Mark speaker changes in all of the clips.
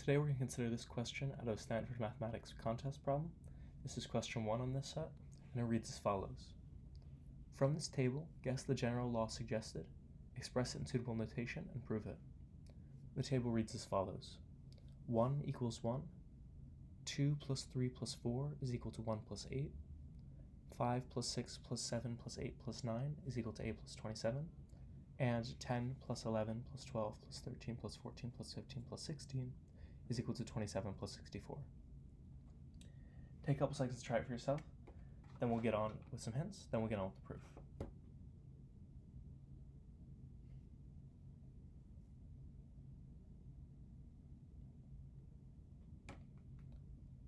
Speaker 1: Today we're going to consider this question out of Stanford Mathematics contest problem. This is question 1 on this set, and it reads as follows. From this table, guess the general law suggested, express it in suitable notation, and prove it. The table reads as follows. 1 equals 1, 2 plus 3 plus 4 is equal to 1 plus 8, 5 plus 6 plus 7 plus 8 plus 9 is equal to 8 plus 27, and 10 plus 11 plus 12 plus 13 plus 14 plus 15 plus 16 is equal to 27 plus 64. Take a couple seconds to try it for yourself, then we'll get on with some hints, then we'll get on with the proof.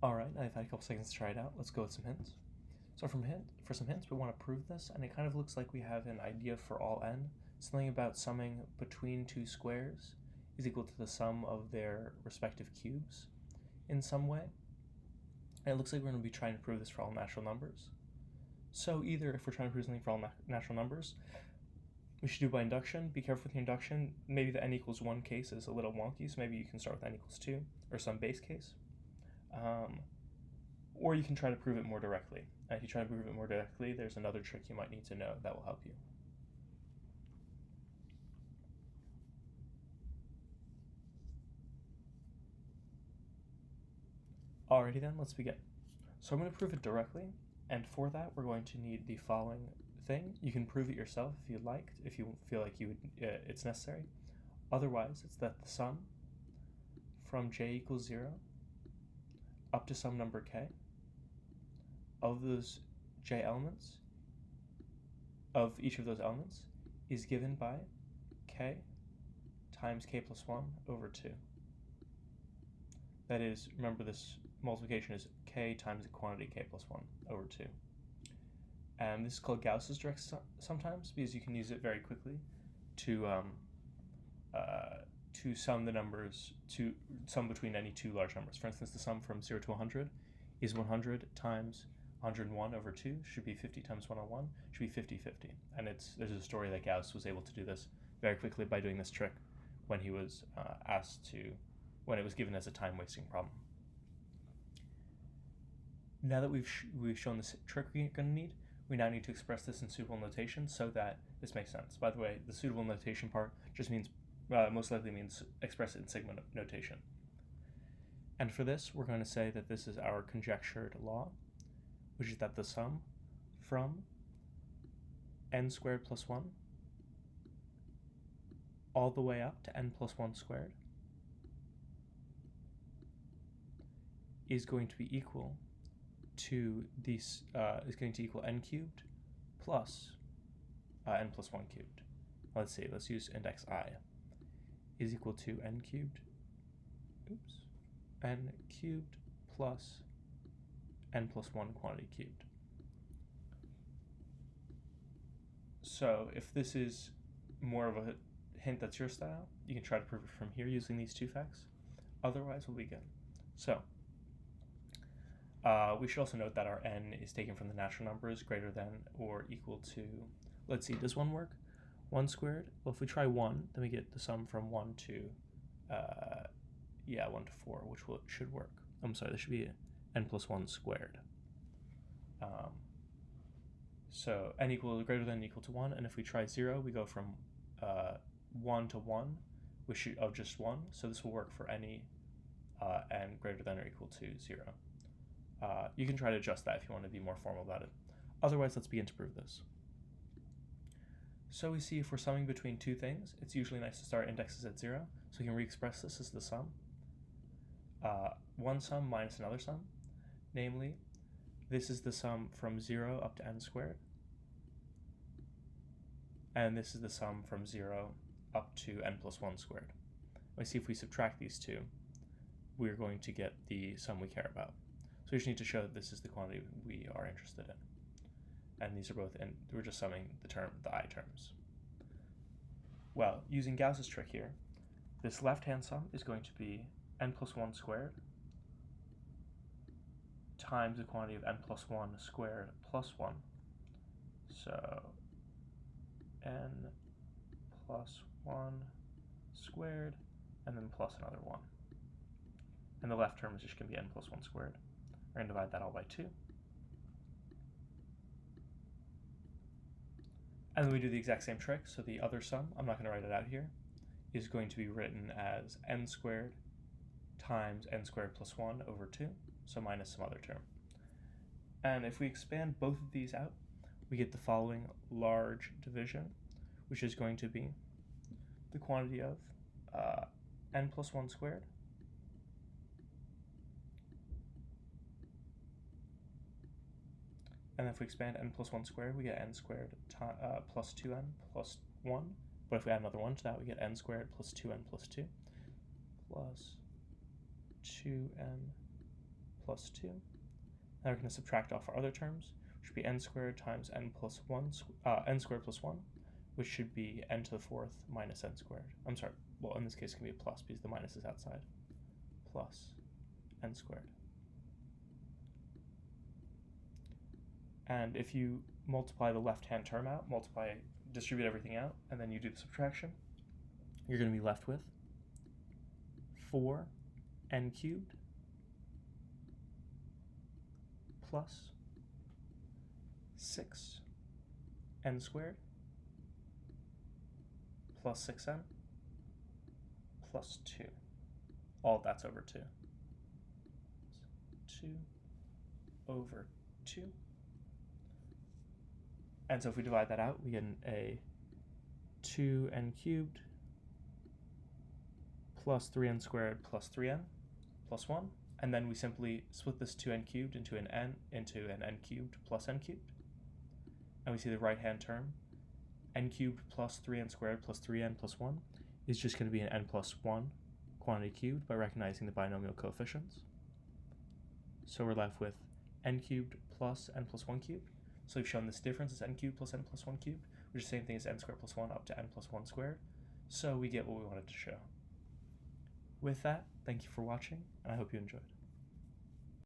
Speaker 1: Alright, now I've had a couple seconds to try it out, let's go with some hints. So for some hints, we want to prove this, and it kind of looks like we have an idea for all n, something about summing between two squares is equal to the sum of their respective cubes in some way. And it looks like we're going to be trying to prove this for all natural numbers. So either if we're trying to prove something for all natural numbers, we should do by induction. Be careful with the induction. Maybe the n equals 1 case is a little wonky, so maybe you can start with n equals 2 or some base case. Or you can try to prove it more directly. And if you try to prove it more directly, there's another trick you might need to know that will help you. Alrighty then, let's begin. So I'm going to prove it directly, and for that we're going to need the following thing. You can prove it yourself if you'd like, if you feel like it's necessary. Otherwise, it's that the sum from j equals 0 up to some number k of those j elements, of each of those elements, is given by k times k plus 1 over 2. That is, remember this multiplication is k times the quantity k plus 1 over 2. And this is called Gauss's Trick sometimes, because you can use it very quickly to sum the numbers, to sum between any two large numbers. For instance, the sum from 0 to 100 is 100 times 101 over 2, should be 50 times 101, should be 50/50. And there's a story that Gauss was able to do this very quickly by doing this trick when he was when it was given as a time-wasting problem. Now that we've shown this trick we're going to need, we now need to express this in suitable notation so that this makes sense. By the way, the suitable notation part just means, most likely means express it in sigma notation. And for this, we're going to say that this is our conjectured law, which is that the sum from n squared plus 1 all the way up to n plus 1 squared is going to be equal to these n cubed plus n plus 1 cubed. Let's use index I is equal to n cubed plus n plus 1 quantity cubed. So if this is more of a hint that's your style, you can try to prove it from here using these two facts. Otherwise, we'll begin. So we should also note that our n is taken from the natural numbers greater than or equal to, let's see, does 1 work? 1 squared? Well, if we try 1, then we get the sum from 1 to 1 to 4, which should work. I'm sorry, this should be n plus 1 squared. So n equal greater than or equal to 1, and if we try 0, we go from 1 to 1, which of just 1, so this will work for any n greater than or equal to 0. You can try to adjust that if you want to be more formal about it. Otherwise, let's begin to prove this. So we see if we're summing between two things, it's usually nice to start indexes at 0, so we can re-express this as the sum. One sum minus another sum, namely, this is the sum from 0 up to n squared, and this is the sum from 0 up to n plus 1 squared. We see if we subtract these two, we're going to get the sum we care about. So we just need to show that this is the quantity we are interested in. And these are both we're just summing the I terms. Well, using Gauss's trick here, this left-hand sum is going to be n plus 1 squared times the quantity of n plus 1 squared plus 1. So n plus 1 squared, and then plus another 1. and the left term is just going to be n plus 1 squared. We're going to divide that all by 2. And then we do the exact same trick, so the other sum, I'm not going to write it out here, is going to be written as n squared times n squared plus 1 over 2, so minus some other term. And if we expand both of these out, we get the following large division, which is going to be the quantity of n plus 1 squared and if we expand n plus 1 squared, we get n squared plus 2n plus 1. But if we add another 1 to that, we get n squared plus 2n plus 2 plus 2n plus 2. Now we're going to subtract off our other terms, which would be n squared times n plus 1, n squared plus 1, which should be n to the 4th minus n squared. I'm sorry, well, in this case, it can be a plus because the minus is outside, plus n squared. And if you multiply the left-hand term out, distribute everything out, and then you do the subtraction, you're going to be left with 4n cubed plus 6n squared plus 6n plus 2. All of that's over 2. 2 over 2. And so if we divide that out, we get a 2n cubed plus 3n squared plus 3n plus 1. And then we simply split this 2n cubed into an n cubed plus n cubed. And we see the right-hand term, n cubed plus 3n squared plus 3n plus 1, is just going to be an n plus 1 quantity cubed by recognizing the binomial coefficients. So we're left with n cubed plus n plus 1 cubed. So we've shown this difference is n cubed plus n plus 1 cubed, which is the same thing as n squared plus 1 up to n plus 1 squared. So we get what we wanted to show. With that, thank you for watching, and I hope you enjoyed.